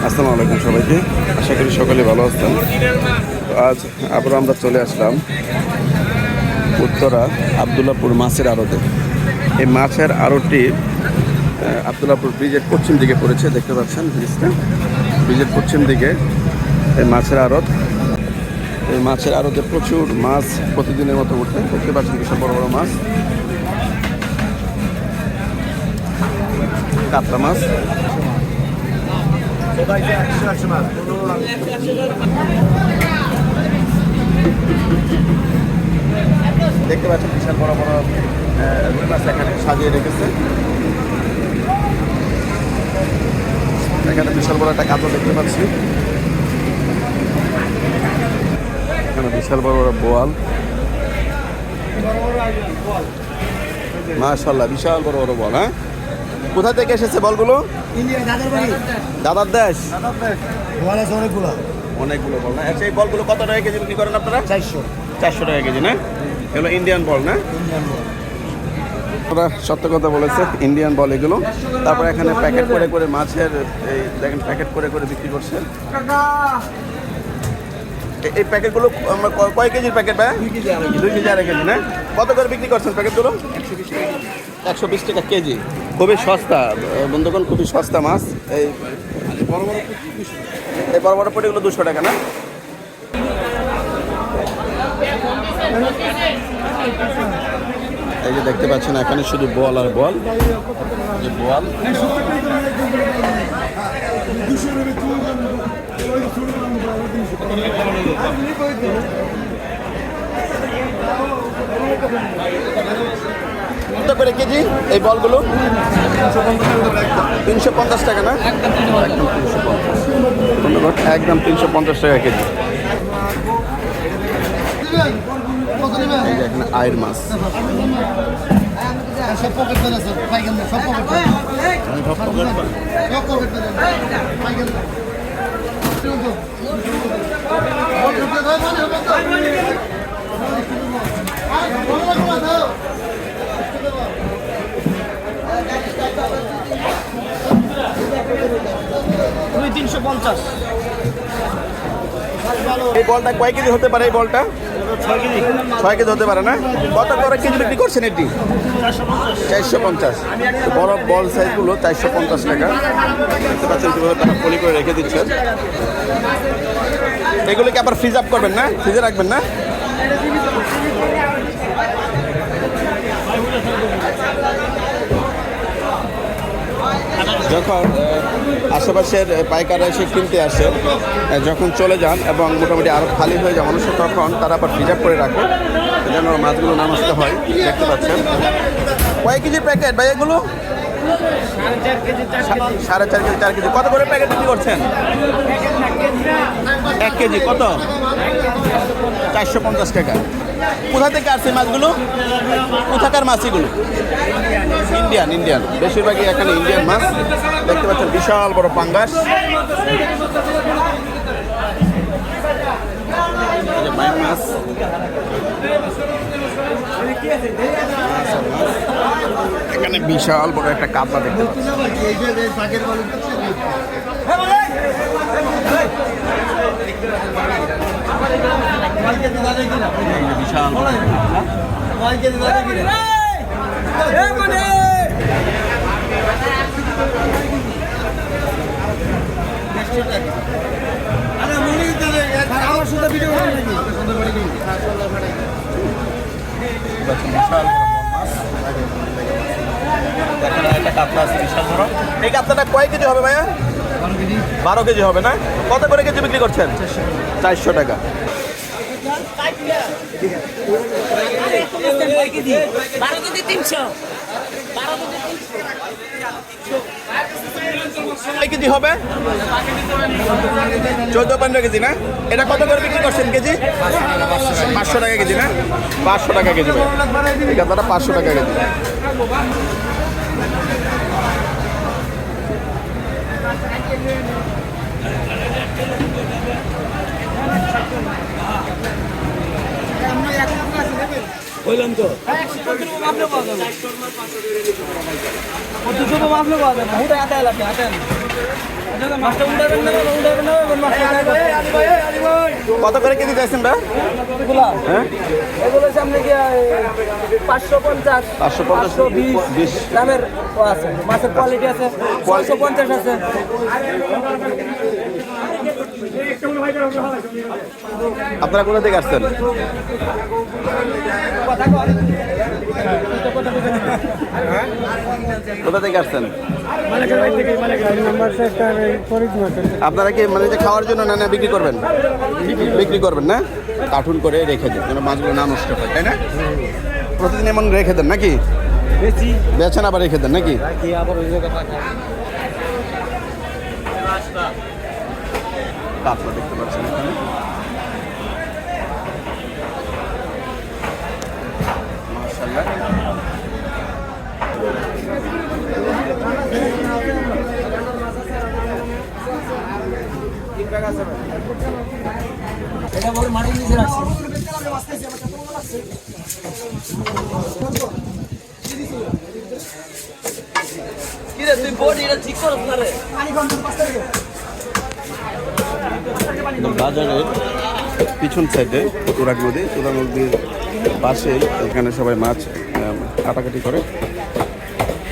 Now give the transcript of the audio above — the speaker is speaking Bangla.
আসসালামু আলাইকুম সবাইকে, আশা করি সকলে ভালো আছেন। তো আজ আবার আমরা চলে আসলাম উত্তরা আবদুল্লাপুর মাছের আড়তে। এই মাছের আড়তটি আবদুল্লাপুর ব্রিজের পশ্চিম দিকে পড়েছে, দেখতে পাচ্ছেন ব্রিজটা, ব্রিজের পশ্চিম দিকে এই মাছের আড়ত। এই মাছের আড়তে প্রচুর মাছ প্রতিদিনের মতো উঠে, দেখতে পাচ্ছেন বিশাল বড় বড় মাছ, কাতলা মাছ। দেখতে পাচ্ছেন বিশাল বড় বড় মাছ এখানে সাজিয়ে রেখেছে। এখানে বিশাল বড় একটা কাতলা দেখতে পাচ্ছি, এখানে বিশাল বড় বড় বোয়াল, মাশাআল্লাহ বিশাল বড় বড় বল। হ্যাঁ, কোথা থেকে এসেছে বলগুলো? দাদার দেশ। অনেকগুলো বল না? আচ্ছা, এই বলগুলো কত টাকা কেজি বিক্রি করেন আপনারা? 400 টাকা কেজি না? এগুলো ইন্ডিয়ান বল না? ওরা সত্য কথা বলেছে, ইন্ডিয়ান বল এগুলো। তারপরে এখানে প্যাকেট করে করে মাছের এই দেখেন প্যাকেট করে করে বিক্রি করছে। এই প্যাকেটগুলো আমরা কয় কেজির প্যাকেট ভাই? 2 কেজি 2.5 কেজি না? কত করে বিক্রি করছেন প্যাকেটগুলো? 120 টাকা কেজি। খুবই সস্তা বন্ধুগণ, খুবই সস্তা মাছ। এই বড় বড় পটিগুলো 200 টাকা না? এই যে দেখতে পাচ্ছেন এখানে শুধু বল আর বল, যে বল। কত করে কেজি এই বলগুলো? 350 টাকা না? একদম 350, ধন্যবাদ। একদম 350 টাকা কেজি। এই যে এখানে আয়ের মাছ, এই বলটা কয় কেজি হতে পারে? এই বলটা 6 কেজি হতে পারে না? কত করে কেজি বিক্রি করছেন এটি? 450। বড় বল সাইজগুলো 450 টাকা। দেখতে পাচ্ছেন কীভাবে তারা পলি করে রেখে দিচ্ছেন। এগুলোকে আবার ফ্রিজ আপ করবেন না? ফ্রিজে রাখবেন না? যখন আশেপাশের পাইকাররা এসে কিনতে আসে, যখন চলে যান এবং মোটামুটি আরও খালি হয়ে যায় মানুষের, তখন তারা আবার প্রিজার্ভ করে রাখে যেন মাছগুলো না নষ্ট হয়। দেখতে পাচ্ছেন কয় কেজি প্যাকেট ভাই এগুলো? 4.5 কেজি 4 কেজি। কত করে প্যাকেট বিক্রি করছেন? 1 কেজি কত? 450 টাকা। কোথা থেকে আসছে মাছগুলো? কোথাকার মাছ এগুলো? ইন্ডিয়ান। বেশিরভাগই এখানে ইন্ডিয়ান মাছ। দেখতে পাচ্ছেন বিশাল বড় পাঙ্গাস, মাছ। এখানে বিশাল বড় একটা কাতলা দেখতে পাচ্ছি। বিশাল একটা কাতলা আছে বিশাল বড়। এই কাতলাটা কয় কেজি হবে ভাইয়া? 12 কেজি হবে না? কত করে কেজি বিক্রি করছেন? 400 টাকা। কেজি হবে 14-15 কেজি না? এটা কত করে বিক্রি করছেন কেজি? 500 টাকা কেজি না? 500 টাকা কেজি। এই কাতলাটা 500 টাকা কেজি। বললাম তো দুশো তো মাপলে পাওয়া যাবে না, ওটা হাতে লাগবে হাতে মাছটা উঠাবেন না, কত করে কেজি চাইছেন ভাই? এগুলা হ্যাঁ, এগুলো সামনে গিয়ে 550 550, 520 দামের আছে। মাছের কোয়ালিটি আছে, 450 আছে। আপনারা কোথা থেকে আসছেন? কোথা থেকে আসছেন? আপনারা কি মানে যে খাওয়ার জন্য না বিক্রি করবেন? বিক্রি করবেন না, কার্টুন করে রেখে দেন যেন মাছগুলো না নষ্ট হয়, তাই না? প্রতিদিন এমন রেখে দেন নাকি? বেশি বেছেন আবার রেখে দেন নাকি? কি আবার ওই জায়গা টাকা কাতলা দেখতে পাচ্ছেন এখানে। মাশাআল্লাহ। এটা বড় মাটির নিচে রাখছি। কি রে তুই বডি এটা ঠিক করছ না রে? বাজারের পিছন সাইডে তুরাগ নদীর পাশেই এখানে সবাই মাছ কাটাকাটি করে।